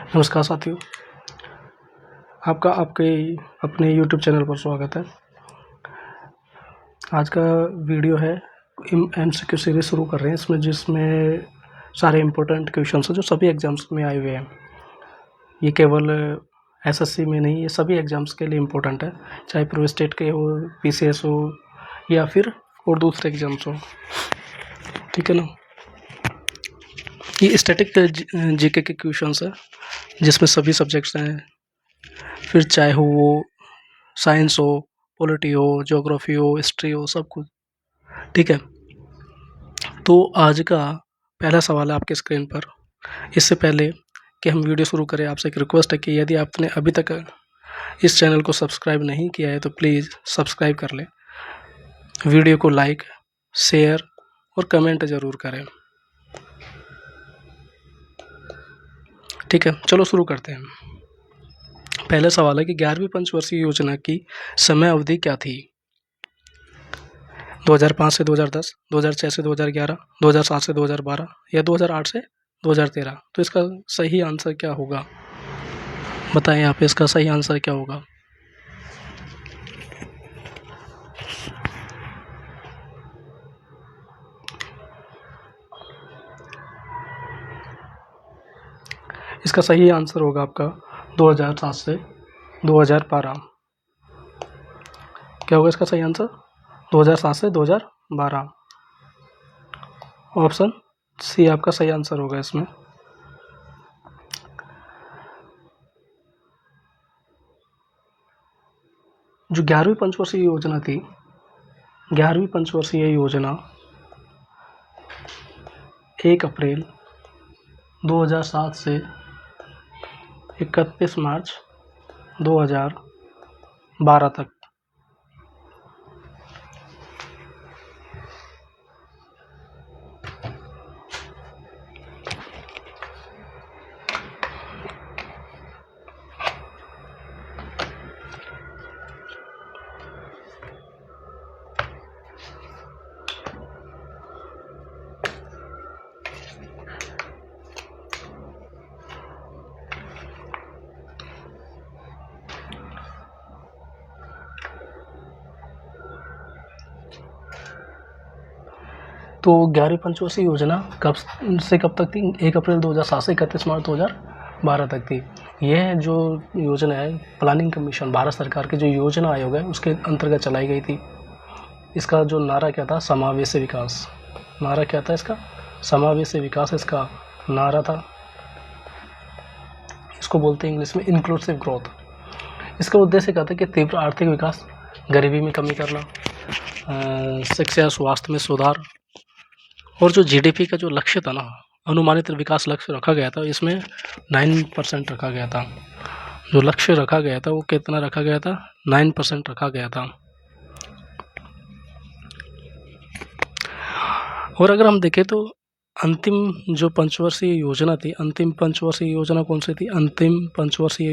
नमस्कार साथियों, आपका आपके अपने YouTube चैनल पर स्वागत है। आज का वीडियो है MCQ सीरीज शुरू कर रहे हैं इसमें, जिसमें सारे इम्पोर्टेंट क्वेश्चंस हैं जो सभी एग्जाम्स में आए हुए हैं। ये केवल SSC में नहीं, ये सभी एग्जाम्स के लिए इम्पोर्टेंट है, चाहे प्रो स्टेट के हो, PCS हो या फिर और दूसरे एग्जाम्स हो। ठीक है ना। ये स्टैटिक GK के क्वेश्चंस है जिसमें सभी सब्जेक्ट्स हैं, फिर चाहे हो वो साइंस हो, पॉलिटी हो, ज्योग्राफी हो, हिस्ट्री हो, सब कुछ। ठीक है, तो आज का पहला सवाल है आपके स्क्रीन पर। इससे पहले कि हम वीडियो शुरू करें, आपसे एक रिक्वेस्ट है कि यदि आपने अभी तक इस चैनल को सब्सक्राइब नहीं किया है तो प्लीज़ सब्सक्राइब कर लें। वीडियो को लाइक, शेयर और कमेंट ज़रूर करें। ठीक है, चलो शुरू करते हैं। पहला सवाल है कि 11वीं पंचवर्षीय योजना की समय अवधि क्या थी? 2005 से 2010, 2006 से 2011, 2007 से 2012 या 2008 से 2013। तो इसका सही आंसर क्या होगा? बताएं यहाँ पे इसका सही आंसर क्या होगा? इसका सही आंसर होगा आपका 2007 से 2012। क्या होगा इसका सही आंसर? 2007 से 2012। ऑप्शन सी आपका सही आंसर होगा इसमें। जो 11वीं पंचवर्षीय योजना थी, 11वीं पंचवर्षीय योजना 1 अप्रैल 2007 से 31 मार्च 2012 तक। तो 11वीं पंचवर्षीय योजना कब से कब तक थी? 1 अप्रैल 2007 से 31 मार्च 2012 तक थी। यह जो योजना है, प्लानिंग कमीशन, भारत सरकार के जो योजना आयोग है उसके अंतर्गत चलाई गई थी। इसका जो नारा क्या था? समावेशी विकास। नारा क्या था इसका? समावेशी विकास इसका नारा था। इसको बोलते हैं इंग्लिश में इंक्लूसिव ग्रोथ। इसका उद्देश्य क्या था कि तीव्र आर्थिक विकास, गरीबी में कमी करना, शिक्षा, स्वास्थ्य में सुधार, और जो GDP का जो लक्ष्य था ना, अनुमानित विकास लक्ष्य रखा गया था, इसमें 9% रखा गया था। जो लक्ष्य रखा गया था वो कितना रखा गया था? 9% रखा गया था। और अगर हम देखें तो अंतिम जो पंचवर्षीय योजना थी, अंतिम पंचवर्षीय योजना कौन सी थी? अंतिम पंचवर्षीय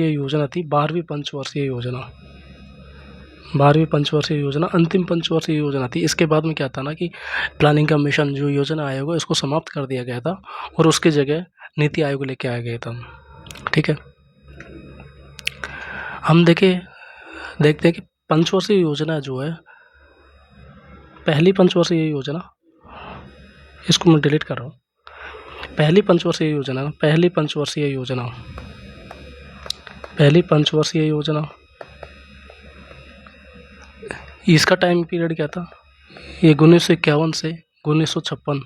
योजना थी 12वीं पंचवर्षीय योजना। 12वीं पंचवर्षीय योजना अंतिम पंचवर्षीय योजना थी। इसके बाद में क्या था ना कि प्लानिंग कमीशन जो योजना आयोग है इसको समाप्त कर दिया गया था और उसकी जगह नीति आयोग लेके आया गया था। ठीक है, हम देखते हैं कि पंचवर्षीय योजना जो है, पहली पंचवर्षीय योजना, इसको मैं डिलीट कर रहा हूँ। पहली पंचवर्षीय योजना इसका टाइम पीरियड क्या था? ये 1951 से 1956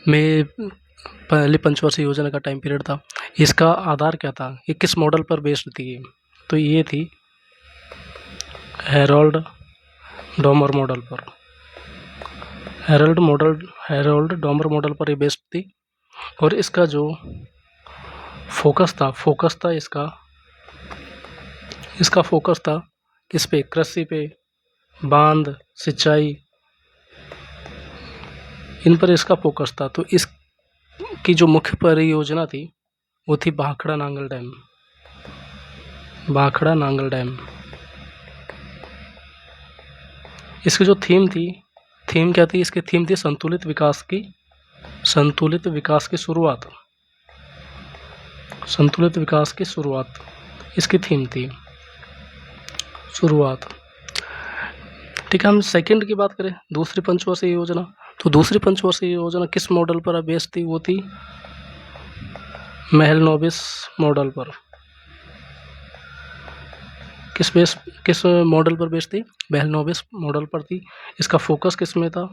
में पहली पंचवर्षीय योजना का टाइम पीरियड था। इसका आधार क्या था? ये किस मॉडल पर बेस्ड थी? तो ये थी हेरोल्ड डोमर मॉडल पर। हेरोल्ड डोमर मॉडल पर ये बेस्ड थी। और इसका जो फोकस था इसका फोकस था किस पे? कृषि पे, बांध, सिंचाई, इन पर इसका फोकस था। तो इसकी जो मुख्य परियोजना थी वो थी भाखड़ा नांगल डैम। इसकी जो थीम थीम क्या थी इसकी? थीम थी संतुलित विकास की शुरुआत। संतुलित विकास की शुरुआत इसकी थीम थी, शुरुआत। ठीक है, हम सेकंड की बात करें, दूसरी पंचवर्षीय योजना। तो दूसरी पंचवर्षीय योजना किस मॉडल पर बेस्ड थी? वो थी महलनोबिस मॉडल पर। किस मॉडल पर बेस्ड थी? महलनोबिस मॉडल पर थी। इसका फोकस किस में था?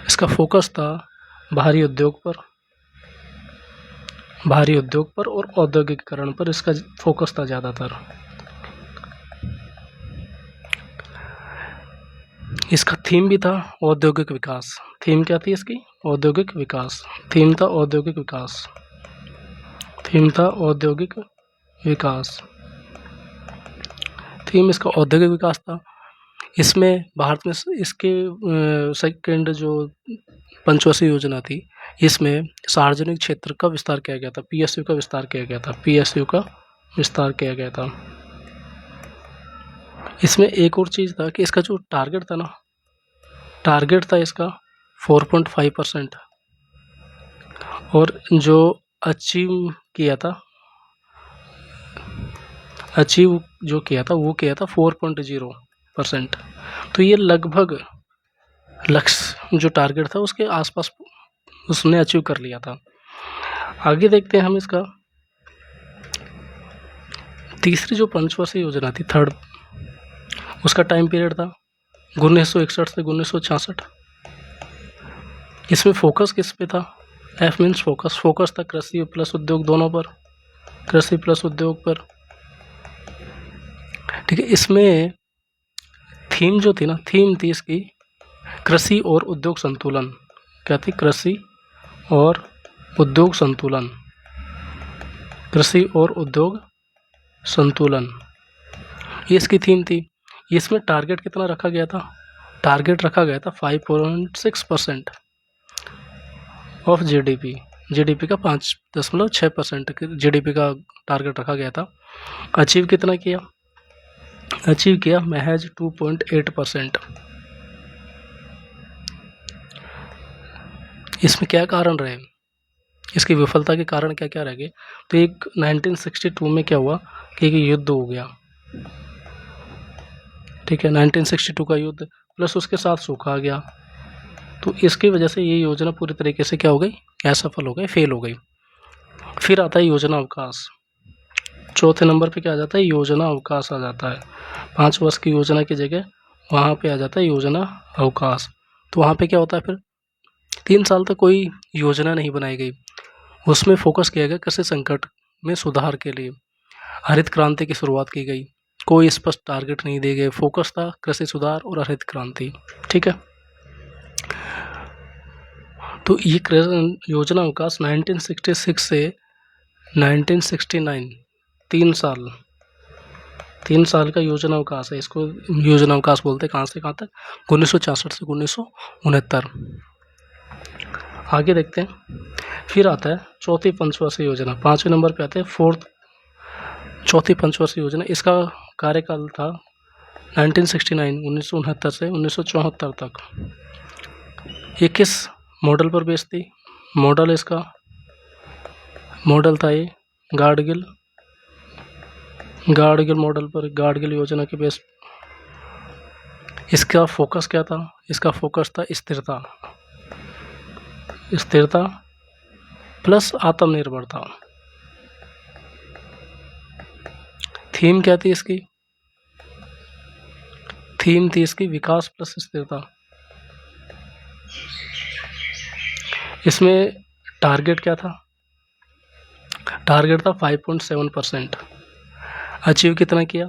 इसका फोकस था भारी उद्योग पर और औद्योगिकीकरण पर इसका फोकस था ज़्यादातर। इसका थीम भी था औद्योगिक विकास। थीम क्या थी इसकी? औद्योगिक विकास। थीम था औद्योगिक विकास। थीम इसका औद्योगिक विकास था। इसमें भारत में इसके सेकंड जो पंचवर्षीय योजना थी, इसमें सार्वजनिक क्षेत्र का विस्तार किया गया था, पीएसयू का विस्तार किया गया था। इसमें एक और चीज़ था कि इसका जो टारगेट था इसका 4.5%, और जो अचीव किया था वो किया था 4.0%। तो ये लगभग लक्ष्य जो टारगेट था उसके आसपास उसने अचीव कर लिया था। आगे देखते हैं हम इसका तीसरी जो पंचवर्षीय योजना थी, थर्ड, उसका टाइम पीरियड था 1961 से 1966। इसमें फोकस किस पे था? एफ मीन्स फोकस था कृषि प्लस उद्योग दोनों पर, कृषि प्लस उद्योग पर। ठीक है, इसमें थीम जो थी ना, थीम थी इसकी कृषि और उद्योग संतुलन। क्या थी? कृषि और उद्योग संतुलन। कृषि और उद्योग संतुलन, ये इसकी थीम थी। इसमें टारगेट कितना रखा गया था? टारगेट रखा गया था 5.6% ऑफ जीडीपी का 5.6% जीडीपी का टारगेट रखा गया था। अचीव कितना किया? अचीव किया महज 2.8%। इसमें क्या कारण रहे? इसकी विफलता के कारण क्या क्या रह गए? तो एक 1962 में क्या हुआ कि एक युद्ध हो गया। ठीक है, 1962 का युद्ध प्लस उसके साथ सूखा आ गया, तो इसकी वजह से ये योजना पूरी तरीके से क्या हो गई? असफल हो गई, फेल हो गई। फिर आता है योजना अवकाश। चौथे नंबर पे क्या आ जाता है? योजना अवकाश आ जाता है। 5 वर्ष की योजना की जगह वहाँ पे आ जाता है योजना अवकाश। तो वहाँ पे क्या होता है? फिर 3 साल तक कोई योजना नहीं बनाई गई। उसमें फोकस किया गया कृषि संकट में सुधार के लिए, हरित क्रांति की शुरुआत की गई। कोई स्पष्ट टारगेट नहीं दिए गए, फोकस था कृषि सुधार और हरित क्रांति। ठीक है, तो ये योजना अवकाश 1966 से 1969 3 साल का योजना अवकाश है। इसको योजना अवकाश बोलते हैं। कहाँ से कहाँ तक? 1966 से 1969। आगे देखते हैं। फिर आता है चौथी पंचवर्षीय योजना। 5वें नंबर पे आते हैं चौथी पंचवर्षीय योजना। इसका कार्यकाल था 1969 से 1974 तक। ये किस मॉडल पर बेस्ड थी? मॉडल था ये गाडगिल मॉडल पर, गाडगिल योजना के बेस। इसका फोकस क्या था? इसका फोकस था स्थिरता प्लस आत्मनिर्भरता। थीम क्या थी इसकी? थीम थी इसकी विकास प्लस स्थिरता। इसमें टारगेट क्या था? टारगेट था 5.7%। अचीव कितना किया?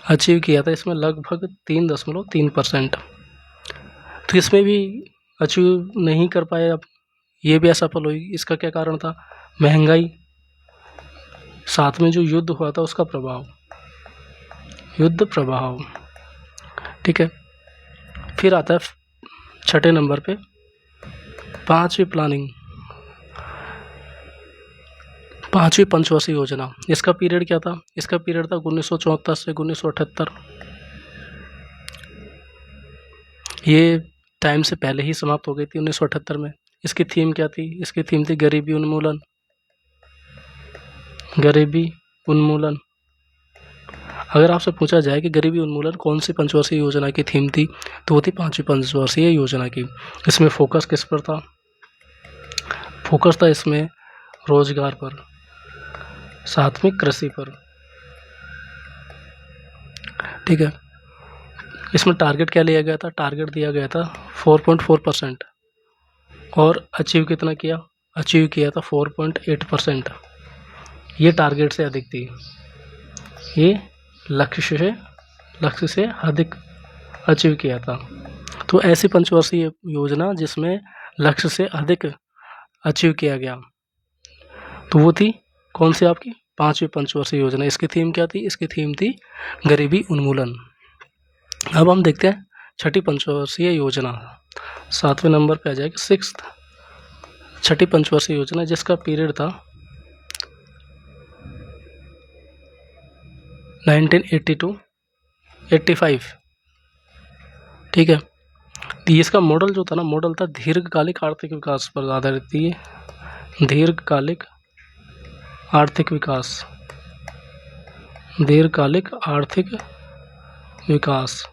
अचीव किया था इसमें लगभग 3.3%। तो इसमें भी अचीव नहीं कर पाए, अब ये भी असफल हुई। इसका क्या कारण था? महंगाई, साथ में जो युद्ध हुआ था उसका प्रभाव, युद्ध प्रभाव। ठीक है, फिर आता है 6ठे नंबर पे 5वीं प्लानिंग। 5वीं पंचवर्षीय योजना, इसका पीरियड क्या था? इसका पीरियड था 1974 से 1978। ये टाइम से पहले ही समाप्त हो गई थी 1978 में। इसकी थीम क्या थी? इसकी थीम थी गरीबी उन्मूलन। गरीबी उन्मूलन। अगर आपसे पूछा जाए कि गरीबी उन्मूलन कौन सी पंचवर्षीय योजना की थीम थी, तो वो थी 5वीं पंचवर्षीय योजना की। इसमें फोकस किस पर था? फोकस था इसमें रोजगार पर, साथ में कृषि पर। ठीक है। इसमें टारगेट क्या लिया गया था? टारगेट दिया गया था 4.4% और अचीव कितना किया? अचीव किया था 4.8%। ये टारगेट से अधिक थी। ये लक्ष्य से अधिक अचीव किया था। तो ऐसी पंचवर्षीय योजना जिसमें लक्ष्य से अधिक अचीव किया गया, तो वो थी कौन सी? आपकी 5वीं पंचवर्षीय योजना। इसकी थीम क्या थी? इसकी थीम थी गरीबी उन्मूलन। अब हम देखते हैं 6ठी पंचवर्षीय योजना। 7वें नंबर पे आ जाएगी 6th 6ठी पंचवर्षीय योजना, जिसका पीरियड था 1980 to 85। ठीक है। तो इसका मॉडल जो था ना, मॉडल था दीर्घकालिक आर्थिक विकास पर आधारित थी। दीर्घकालिक आर्थिक विकास, दीर्घकालिक आर्थिक विकास।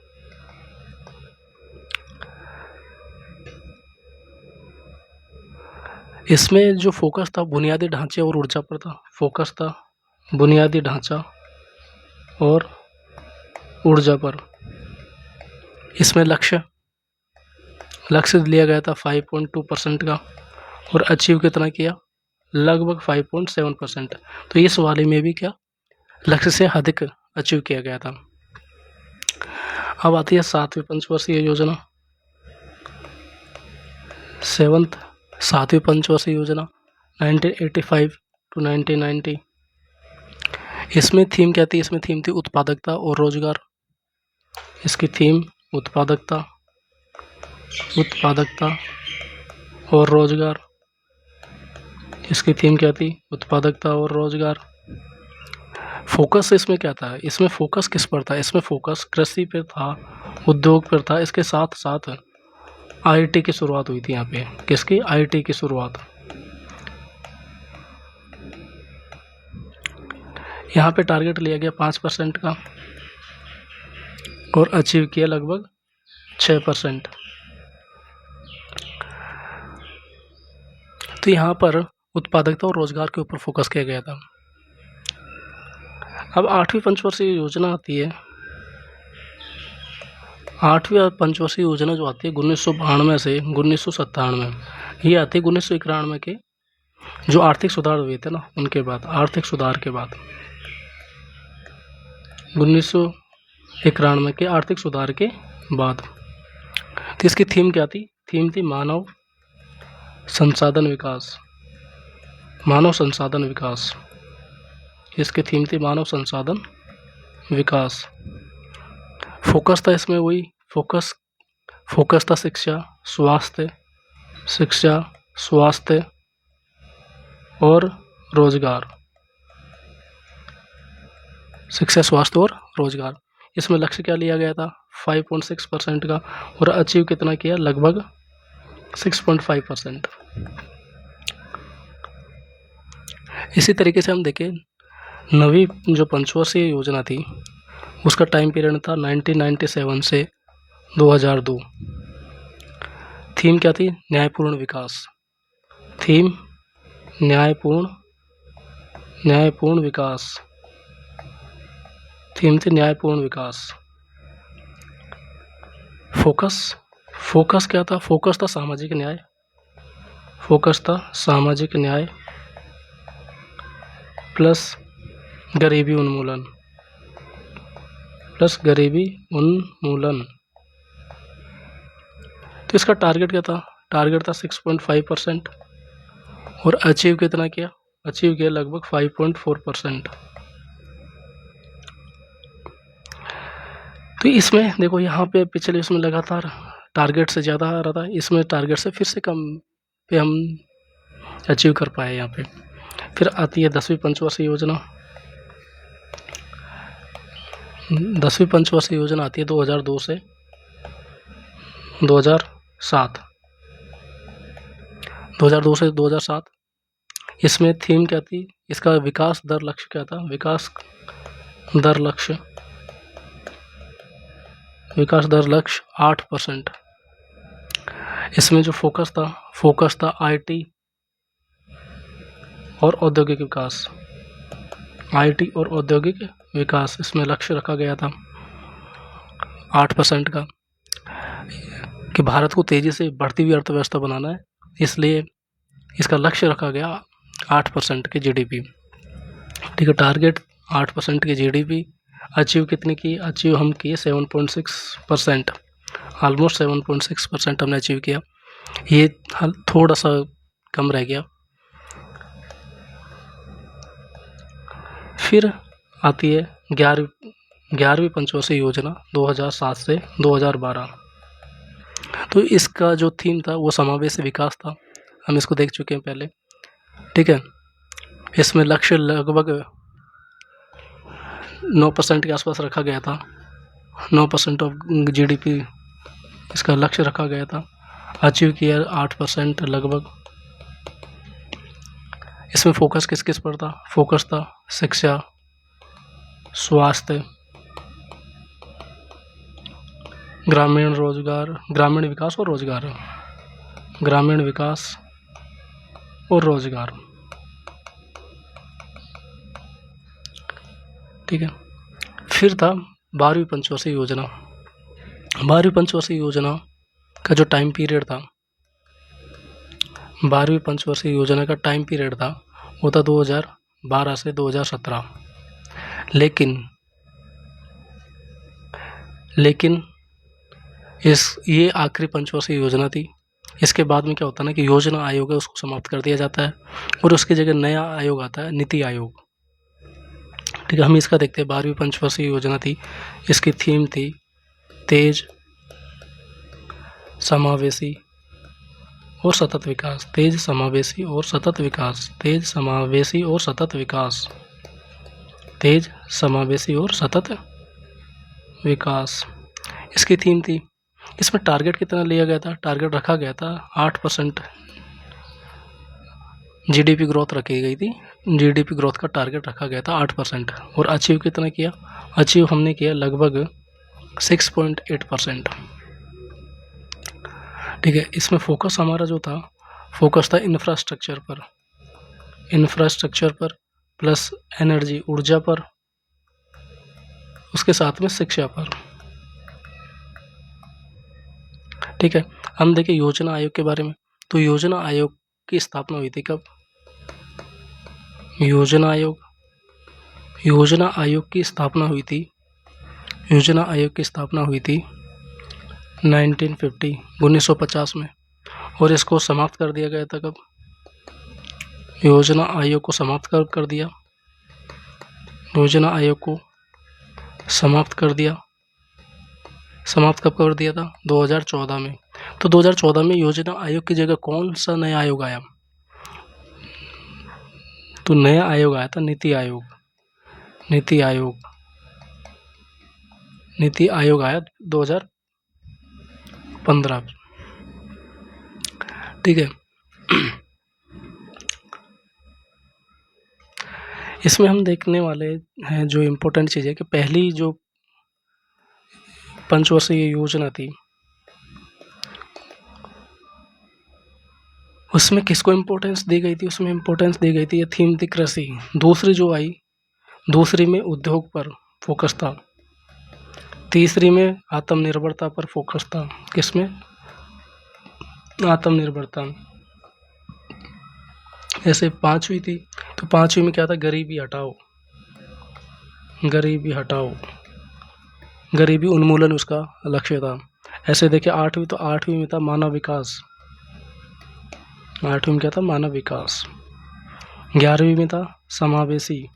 इसमें जो फोकस था बुनियादी ढांचे और ऊर्जा पर था। फोकस था बुनियादी ढांचा और ऊर्जा पर। इसमें लक्ष्य लिया गया था 5.2% का और अचीव कितना किया? लगभग 5.7%। तो इस वाले में भी क्या लक्ष्य से अधिक अचीव किया गया था। अब आती है 7वीं पंचवर्षीय योजना। 7वीं पंचवर्षीय योजना 1985 to 1990। इसमें थीम क्या थी? इसमें थीम थी उत्पादकता और रोजगार। इसकी थीम उत्पादकता और रोजगार। इसकी थीम क्या थी? उत्पादकता और रोजगार। फोकस इसमें क्या था? इसमें फोकस किस पर था? इसमें फोकस कृषि पर था, उद्योग पर था। इसके साथ साथ आईटी की शुरुआत हुई थी यहाँ पे। किसकी? आईटी की शुरुआत। यहाँ पे टारगेट लिया गया 5% का और अचीव किया लगभग 6%। तो यहाँ पर उत्पादकता और रोजगार के ऊपर फोकस किया गया था। अब 8वीं पंचवर्षीय योजना आती है। 8वीं पंचवर्षीय योजना जो आती है 1992 से 1997। ये आती है 1991 के जो आर्थिक सुधार हुए थे ना, उनके बाद, आर्थिक सुधार के बाद। 1991 के आर्थिक सुधार के बाद। तो इसकी थीम क्या थी? थीम थी मानव संसाधन विकास। मानव संसाधन विकास। इसकी थीम थी मानव संसाधन विकास। फोकस था इसमें वही फोकस था शिक्षा, स्वास्थ्य और रोजगार। शिक्षा, स्वास्थ्य और रोजगार। इसमें लक्ष्य क्या लिया गया था? 5.6% का और अचीव कितना किया? लगभग 6.5%। इसी तरीके से हम देखें 9वीं जो पंचवर्षीय योजना थी उसका टाइम पीरियड था 1997 से 2002। थीम क्या थी? न्यायपूर्ण विकास। थीम न्यायपूर्ण विकास। थीम थी न्यायपूर्ण विकास। फोकस क्या था? फोकस था सामाजिक न्याय। फोकस था सामाजिक न्याय प्लस गरीबी उन्मूलन। तो इसका टारगेट क्या था? टारगेट था 6.5% और अचीव कितना किया? अचीव किया लगभग 5.4%। तो इसमें देखो यहाँ पे पिछले इसमें लगातार टारगेट से ज़्यादा आ रहा था, इसमें टारगेट से फिर से कम पे हम अचीव कर पाए यहाँ पे। फिर आती है 10वीं पंचवर्षीय योजना। 10वीं पंचवर्षीय योजना आती है 2002 से 2007। 2002 से 2007। इसमें थीम क्या थी, इसका विकास दर लक्ष्य क्या था, विकास दर लक्ष्य 8%। इसमें जो फोकस था आईटी और औद्योगिक विकास। आईटी और औद्योगिक विकास, इसमें लक्ष्य रखा गया था 8% का, कि भारत को तेजी से बढ़ती हुई अर्थव्यवस्था बनाना है, इसलिए इसका लक्ष्य रखा गया 8% की जीडीपी। ठीक है, टारगेट 8% की जीडीपी। अचीव कितनी की, अचीव हम किए 7.6%, ऑलमोस्ट 7.6% हमने अचीव किया। ये थोड़ा सा कम रह गया। फिर आती है 11वीं पंचवर्षीय योजना 2007 से 2012। तो इसका जो थीम था वो समावेशी विकास था, हम इसको देख चुके हैं पहले। ठीक है, इसमें लक्ष्य लगभग 9% के आसपास रखा गया था। 9% ऑफ जीडीपी इसका लक्ष्य रखा गया था, अचीव किया 8% लगभग। इसमें फोकस किस किस पर था, फोकस था शिक्षा, स्वास्थ्य, ग्रामीण विकास और रोजगार। ठीक है, फिर था 12वीं पंचवर्षीय योजना। 12वीं पंचवर्षीय योजना का जो टाइम पीरियड था, 12वीं पंचवर्षीय योजना का टाइम पीरियड था वो था 2012 से 2017। लेकिन ये आखिरी पंचवर्षीय योजना थी। इसके बाद में क्या होता है ना कि योजना आयोग है उसको समाप्त कर दिया जाता है और उसकी जगह नया आयोग आता है, नीति आयोग। ठीक है, हम इसका देखते हैं। 12वीं पंचवर्षीय योजना थी, इसकी थीम थी तेज, समावेशी और सतत विकास। तेज, समावेशी और सतत विकास। तेज, समावेशी और सतत विकास। तेज, समावेशी और सतत विकास इसकी थीम थी। इसमें टारगेट कितना लिया गया था, टारगेट रखा गया था 8% जीडीपी ग्रोथ रखी गई थी। जीडीपी ग्रोथ का टारगेट रखा गया था 8%, और अचीव कितना किया, अचीव हमने किया लगभग 6.8%। ठीक है, इसमें फोकस हमारा जो था, फोकस था इंफ्रास्ट्रक्चर पर प्लस एनर्जी, ऊर्जा पर, उसके साथ में शिक्षा पर। ठीक है, हम देखें योजना आयोग के बारे में। तो योजना आयोग की स्थापना हुई थी कब, योजना आयोग की स्थापना हुई थी 1950 में, और इसको समाप्त कर दिया गया था कब, योजना आयोग को समाप्त कर दिया। योजना आयोग को समाप्त कब कर दिया था, 2014 में। तो 2014 में योजना आयोग की जगह कौन सा नया आयोग आया, तो नया आयोग आया था नीति आयोग आया 2015। ठीक है, इसमें हम देखने वाले हैं जो इम्पोर्टेंट चीज़ है कि पहली जो पंचवर्षीय योजना थी उसमें किसको इम्पोर्टेंस दी गई थी, उसमें इम्पोर्टेंस दी गई थी, ये थीम थी कृषि। दूसरी जो आई, दूसरी में उद्योग पर फोकस था। तीसरी में आत्मनिर्भरता पर फोकस था। किसमें, आत्मनिर्भरता। ऐसे 5वीं थी, तो 5वीं में क्या था, गरीबी हटाओ, गरीबी उन्मूलन उसका लक्ष्य था। ऐसे देखिए 8वीं, तो 8वीं में था मानव विकास। 8वीं में क्या था, मानव विकास। 11वीं में था समावेशी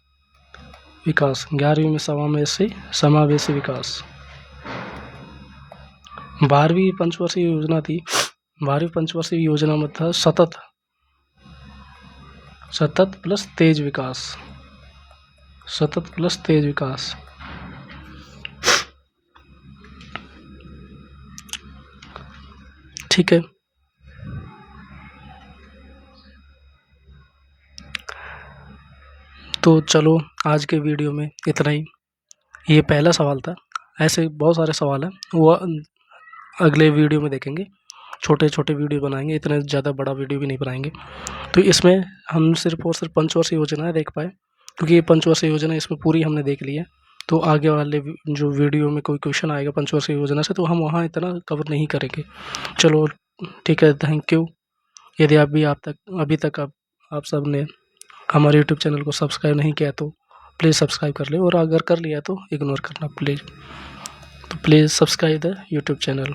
विकास। 11वीं में समावेशी विकास। 12वीं पंचवर्षीय योजना थी। 12वीं पंचवर्षीय योजना में था सतत प्लस तेज विकास, सतत प्लस तेज विकास। ठीक है, तो चलो आज के वीडियो में इतना ही। ये पहला सवाल था, ऐसे बहुत सारे सवाल हैं, वो अगले वीडियो में देखेंगे। छोटे छोटे वीडियो बनाएंगे, इतने ज़्यादा बड़ा वीडियो भी नहीं बनाएंगे। तो इसमें हम सिर्फ और सिर्फ पंचवर्षीय योजना देख पाए, क्योंकि ये पंचवर्षीय योजना इसमें पूरी हमने देख ली है। तो आगे वाले जो वीडियो में कोई क्वेश्चन आएगा पंचवर्षीय योजना से, तो हम वहाँ इतना कवर नहीं करेंगे। चलो ठीक है, थैंक यू। यदि आप भी अभी तक आप सब ने हमारे यूट्यूब चैनल को सब्सक्राइब नहीं किया तो प्लीज़ सब्सक्राइब कर ले, और अगर कर लिया तो इग्नोर करना प्लीज़। तो please subscribe the YouTube channel.